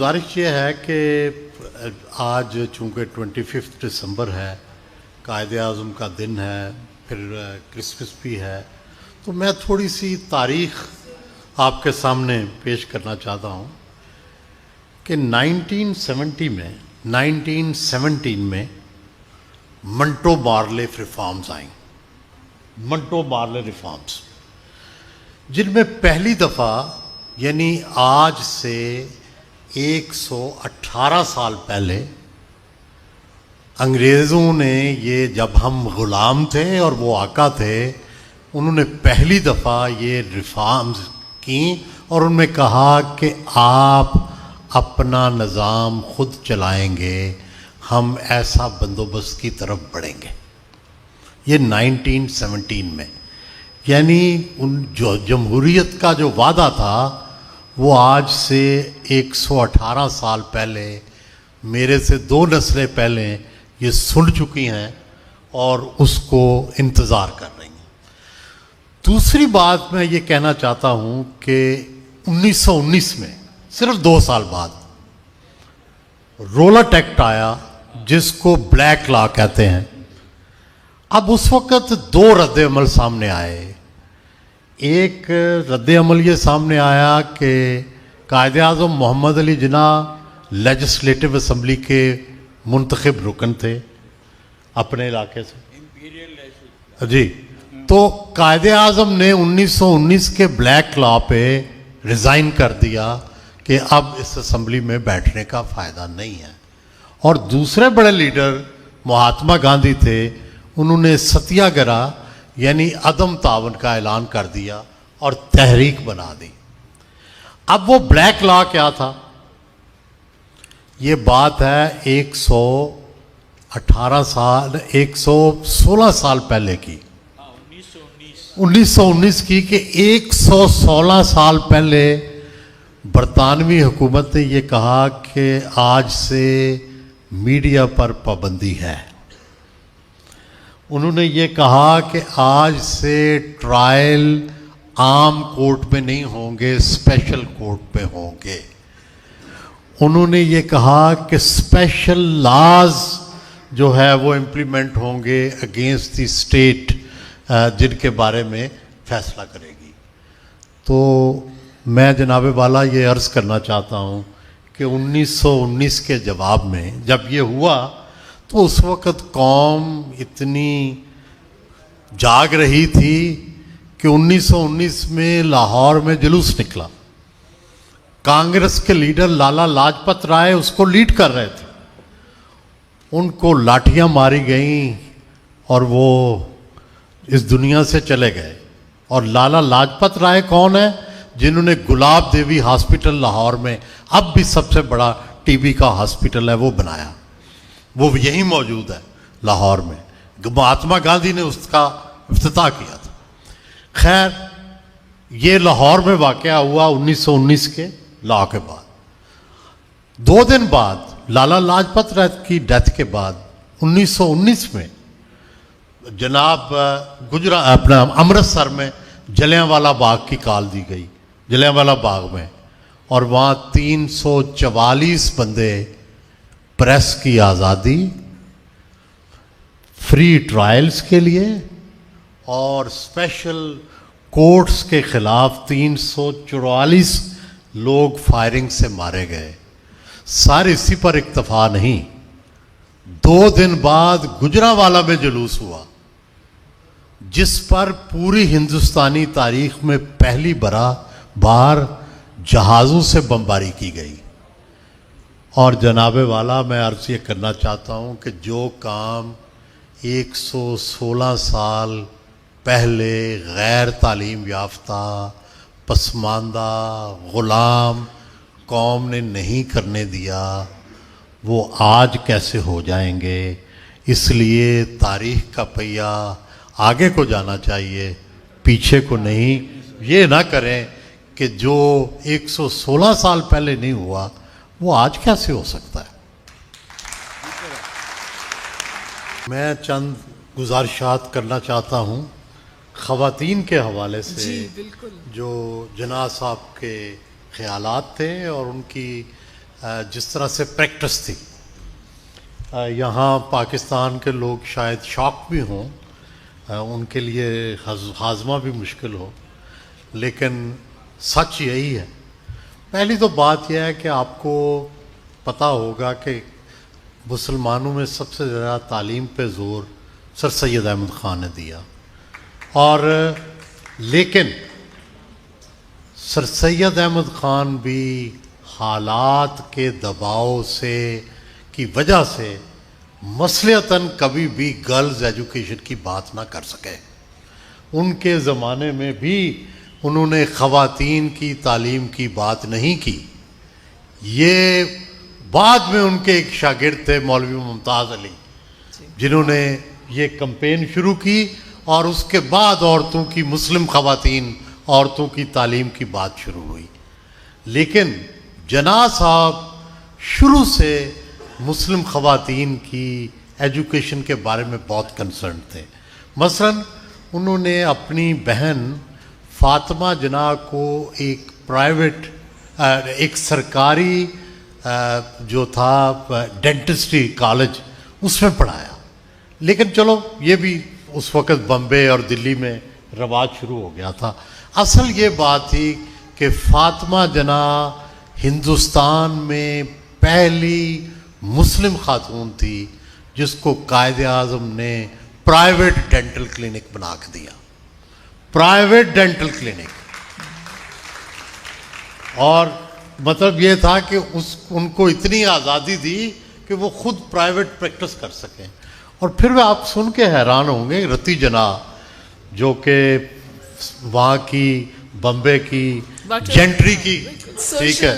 گزارش یہ ہے کہ آج چونکہ 25 دسمبر ہے، قائد اعظم کا دن ہے، پھر کرسمس بھی ہے، تو میں تھوڑی سی تاریخ آپ کے سامنے پیش کرنا چاہتا ہوں کہ 1917 میں منٹو مارلے ریفارمز آئیں، منٹو مارلے ریفارمز، جن میں پہلی دفعہ یعنی آج سے 118 سال پہلے انگریزوں نے یہ، جب ہم غلام تھے اور وہ آقا تھے، انہوں نے پہلی دفعہ یہ ریفارمز کیں اور ان میں کہا کہ آپ اپنا نظام خود چلائیں گے، ہم ایسا بندوبست کی طرف بڑھیں گے۔ یہ 1917 میں، یعنی ان جو جمہوریت کا جو وعدہ تھا وہ آج سے 118 سال پہلے، میرے سے 2 نسلیں پہلے یہ سن چکی ہیں اور اس کو انتظار کر رہی ہیں۔ دوسری بات میں یہ کہنا چاہتا ہوں کہ 1919 میں صرف 2 سال بعد رولٹ ایکٹ آیا، جس کو بلیک لا کہتے ہیں۔ اب اس وقت 2 رد عمل سامنے آئے۔ ایک رد عمل یہ سامنے آیا کہ قائد اعظم محمد علی جناح لیجسلیٹو اسمبلی کے منتخب رکن تھے اپنے علاقے سے، جی، تو قائد اعظم نے 1919 کے بلیک لا پہ ریزائن کر دیا کہ اب اس اسمبلی میں بیٹھنے کا فائدہ نہیں ہے۔ اور دوسرے بڑے لیڈر مہاتما گاندھی تھے، انہوں نے ستیہ گرہ یعنی عدم تعاون کا اعلان کر دیا اور تحریک بنا دی۔ اب وہ بلیک لا کیا تھا؟ یہ بات ہے 116 سال پہلے کی، 1919 کی، کہ 116 سال پہلے برطانوی حکومت نے یہ کہا کہ آج سے میڈیا پر پابندی ہے۔ انہوں نے یہ کہا کہ آج سے ٹرائل عام کورٹ میں نہیں ہوں گے، اسپیشل کورٹ میں ہوں گے۔ انہوں نے یہ کہا کہ اسپیشل لاز جو ہے وہ امپلیمنٹ ہوں گے اگینسٹ دی اسٹیٹ، جن کے بارے میں فیصلہ کرے گی۔ تو میں جناب والا یہ عرض کرنا چاہتا ہوں کہ 1919 کے جواب میں جب یہ ہوا تو اس وقت قوم اتنی جاگ رہی تھی کہ 1919 میں لاہور میں جلوس نکلا، کانگریس کے لیڈر لالا لاجپت رائے اس کو لیڈ کر رہے تھے، ان کو لاٹھیاں ماری گئیں اور وہ اس دنیا سے چلے گئے۔ اور لالا لاجپت رائے کون ہے؟ جنہوں نے گلاب دیوی ہاسپٹل لاہور میں، اب بھی سب سے بڑا ٹی بی کا ہاسپٹل ہے، وہ بنایا، وہ یہی موجود ہے لاہور میں۔ مہاتما گاندھی نے اس کا افتتاح کیا تھا۔ خیر، یہ لاہور میں واقعہ ہوا 1919 کے لا کے بعد۔ 2 دن بعد لالا لاجپت رائے کی ڈیتھ کے بعد 1919 میں جناب اپنا امرتسر میں جلیانوالہ باغ کی کال دی گئی، جلیانوالہ باغ میں، اور وہاں 344 بندے، پریس کی آزادی، فری ٹرائلز کے لیے اور اسپیشل کورٹس کے خلاف 344 لوگ فائرنگ سے مارے گئے۔ سارے اسی پر اکتفا نہیں، 2 دن بعد گجرانوالہ میں جلوس ہوا، جس پر پوری ہندوستانی تاریخ میں پہلی بار جہازوں سے بمباری کی گئی۔ اور جناب والا، میں عرض یہ کرنا چاہتا ہوں کہ جو کام 116 سال پہلے غیر تعلیم یافتہ، پسماندہ، غلام قوم نے نہیں کرنے دیا، وہ آج کیسے ہو جائیں گے؟ اس لیے تاریخ کا پہیہ آگے کو جانا چاہیے، پیچھے کو نہیں۔ یہ نہ کریں کہ جو 116 سال پہلے نہیں ہوا وہ آج کیسے ہو سکتا ہے۔ میں چند گزارشات کرنا چاہتا ہوں خواتین کے حوالے سے، جو جناح صاحب کے خیالات تھے اور ان کی جس طرح سے پریکٹس تھی. یہاں پاکستان کے لوگ شاید شاک بھی ہوں, ان کے لیے ہاضمہ بھی مشکل ہو, لیکن سچ یہی ہے. پہلی تو بات یہ ہے کہ آپ کو پتہ ہوگا کہ مسلمانوں میں سب سے زیادہ تعلیم پہ زور سر سید احمد خان نے دیا, اور لیکن سر سید احمد خان بھی حالات کے دباؤ سے کی وجہ سے مصلحتاً کبھی بھی گرلز ایجوکیشن کی بات نہ کر سکے. ان کے زمانے میں بھی انہوں نے خواتین کی تعلیم کی بات نہیں کی. یہ بعد میں ان کے ایک شاگرد تھے مولوی ممتاز علی, جنہوں نے یہ کمپین شروع کی, اور اس کے بعد عورتوں کی, مسلم خواتین عورتوں کی تعلیم کی بات شروع ہوئی. لیکن جناح صاحب شروع سے مسلم خواتین کی ایجوکیشن کے بارے میں بہت کنسرن تھے. مثلا انہوں نے اپنی بہن فاطمہ جناح کو ایک پرائیویٹ, ایک سرکاری جو تھا ڈینٹسٹری کالج, اس میں پڑھایا. لیکن چلو یہ بھی اس وقت بمبے اور دلی میں رواج شروع ہو گیا تھا. اصل یہ بات تھی کہ فاطمہ جناح ہندوستان میں پہلی مسلم خاتون تھی جس کو قائد اعظم نے پرائیویٹ ڈینٹل کلینک بنا کے دیا, پرائیویٹ ڈینٹل کلینک. اور مطلب یہ تھا کہ ان کو اتنی آزادی دی کہ وہ خود پرائیویٹ پریکٹس کر سکیں. اور پھر آپ سن کے حیران ہوں گے, رتی جناح جو کہ وہاں کی بمبے کی جینٹری کی, ٹھیک ہے,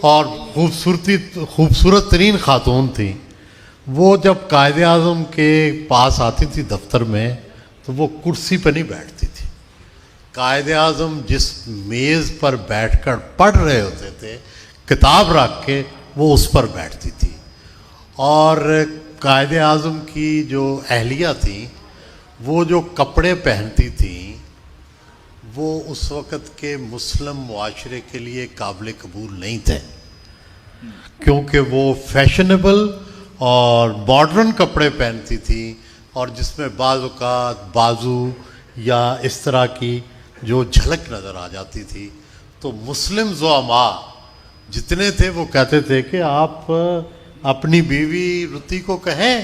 اور خوبصورت ترین خاتون تھی, وہ جب قائد اعظم کے پاس آتی تھی دفتر میں تو وہ کرسی پہ نہیں بیٹھتی تھی. قائد اعظم جس میز پر بیٹھ کر پڑھ رہے ہوتے تھے کتاب رکھ کے, وہ اس پر بیٹھتی تھی. اور قائد اعظم کی جو اہلیہ تھیں وہ جو کپڑے پہنتی تھیں وہ اس وقت کے مسلم معاشرے کے لیے قابل قبول نہیں تھے, کیونکہ وہ فیشنیبل اور ماڈرن کپڑے پہنتی تھیں, اور جس میں بعض اوقات بازو یا اس طرح کی جو جھلک نظر آ جاتی تھی. تو مسلم زعماء جتنے تھے وہ کہتے تھے کہ آپ اپنی بیوی رتی کو کہیں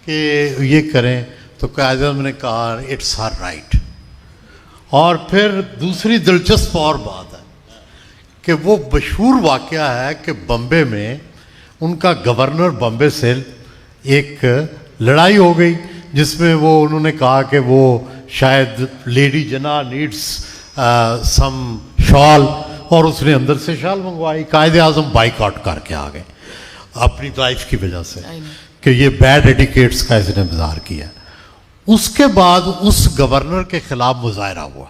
کہ یہ کریں, تو قائد اعظم نے کہا اٹس ہر رائٹ. اور پھر دوسری دلچسپ اور بات ہے کہ وہ مشہور واقعہ ہے کہ بمبے میں ان کا گورنر بمبے سے ایک لڑائی ہو گئی, جس میں وہ انہوں نے کہا کہ وہ شاید لیڈی جناح نیڈس سم شال, اور اس نے اندر سے شال منگوائی. قائد اعظم بائیکاٹ کر کے آ گئے اپنی لائف کی وجہ سے کہ یہ بیڈ ایٹیکیٹس کا اس نے مظاہر کیا. اس کے بعد اس گورنر کے خلاف مظاہرہ ہوا,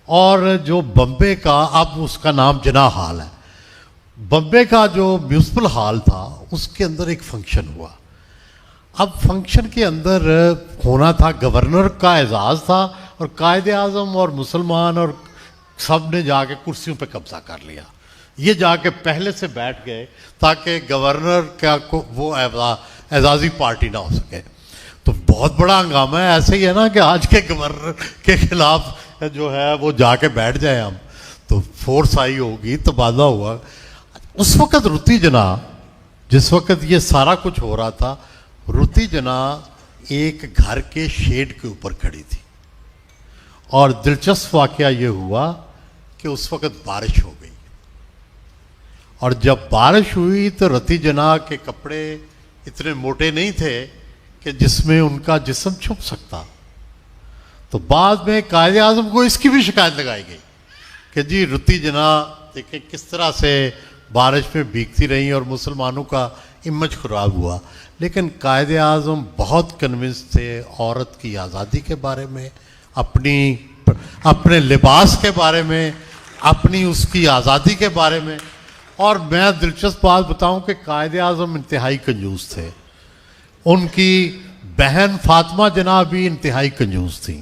اور جو بمبے کا, اب اس کا نام جناح ہال ہے, بمبے کا جو میونسپل ہال تھا اس کے اندر ایک فنکشن ہوا. اب فنکشن کے اندر ہونا تھا, گورنر کا اعزاز تھا, اور قائد اعظم اور مسلمان اور سب نے جا کے کرسیوں پہ قبضہ کر لیا. یہ جا کے پہلے سے بیٹھ گئے تاکہ گورنر کا وہ اعزازی پارٹی نہ ہو سکے. تو بہت بڑا ہنگامہ ہے. ایسے ہی ہے نا کہ آج کے گورنر کے خلاف جو ہے وہ جا کے بیٹھ جائیں ہم, تو فورس آئی ہوگی, تبادلہ ہوا. اس وقت رتی جناح, جس وقت یہ سارا کچھ ہو رہا تھا, رتی جناح ایک گھر کے شیڈ کے اوپر کھڑی تھی. اور دلچسپ واقعہ یہ ہوا کہ اس وقت بارش ہو گئی, اور جب بارش ہوئی تو رتی جناح کے کپڑے اتنے موٹے نہیں تھے کہ جس میں ان کا جسم چھپ سکتا. تو بعد میں قائد اعظم کو اس کی بھی شکایت لگائی گئی کہ جی رتی جناح دیکھیں کس طرح سے بارش میں بھیگتی رہیں اور مسلمانوں کا امیج خراب ہوا. لیکن قائد اعظم بہت کنونس تھے عورت کی آزادی کے بارے میں, اپنے لباس کے بارے میں, اپنی اس کی آزادی کے بارے میں. اور میں دلچسپ بات بتاؤں کہ قائد اعظم انتہائی کنجوس تھے. ان کی بہن فاطمہ جناح بھی انتہائی کنجوس تھیں,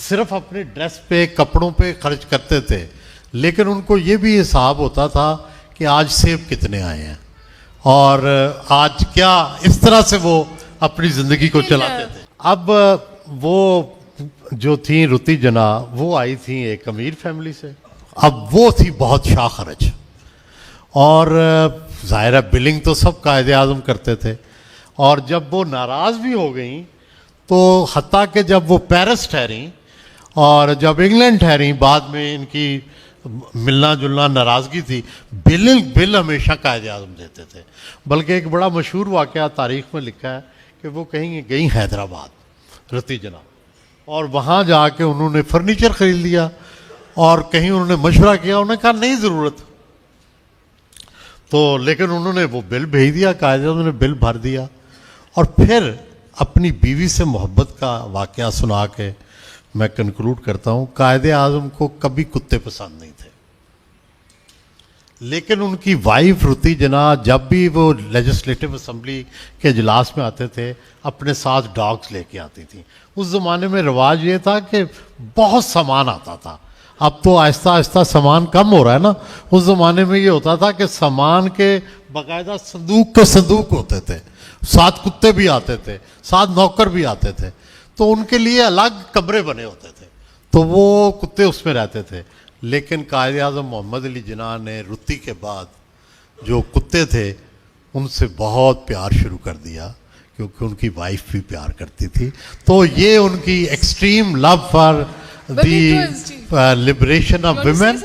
صرف اپنے ڈریس پہ, کپڑوں پہ خرچ کرتے تھے, لیکن ان کو یہ بھی حساب ہوتا تھا کہ کہ آج سیب کتنے آئے ہیں اور آج کیا، اس طرح سے وہ اپنی زندگی کو چلاتے تھے. اب وہ جو تھیں رتی جنا، وہ آئی تھیں ایک امیر فیملی سے. اب وہ تھی بہت شاہ خرچ، اور ظاہرہ بلنگ تو سب قائد اعظم کرتے تھے. اور جب وہ ناراض بھی ہو گئیں تو حتیٰ کہ جب وہ پیرس ٹھہریں اور جب انگلینڈ ٹھہریں، بعد میں ان کی ملنا جلنا ناراضگی تھی، بل ہمیشہ قائد اعظم دیتے تھے. بلکہ ایک بڑا مشہور واقعہ تاریخ میں لکھا ہے کہ وہ کہیں گئیں حیدرآباد رتی جنا، اور وہاں جا کے انہوں نے فرنیچر خرید لیا، اور کہیں انہوں نے مشورہ کیا، انہوں نے کہا نہیں ضرورت. تو لیکن انہوں نے وہ بل بھیج دیا، قائد اعظم نے بل بھر دیا. اور پھر اپنی بیوی سے محبت کا واقعہ سنا کے میں کنکلوڈ کرتا ہوں. قائد اعظم کو کبھی کتے پسند نہیں تھے، لیکن ان کی وائف رتی جنا جب بھی وہ لیجسلیٹو اسمبلی کے اجلاس میں آتے تھے اپنے ساتھ ڈاگز لے کے آتی تھیں. اس زمانے میں رواج یہ تھا کہ بہت سامان آتا تھا. اب تو آہستہ آہستہ سامان کم ہو رہا ہے نا. اس زمانے میں یہ ہوتا تھا کہ سامان کے باقاعدہ صندوق کے صندوق ہوتے تھے، ساتھ کتے بھی آتے تھے، ساتھ نوکر بھی آتے تھے. تو ان کے لیے الگ کمرے بنے ہوتے تھے، تو وہ کتے اس میں رہتے تھے. لیکن قائد اعظم محمد علی جناح نے رتی کے بعد جو کتے تھے ان سے بہت پیار شروع کر دیا، کیونکہ ان کی وائف بھی پیار کرتی تھی. تو یہ ان کی extreme love for the liberation of women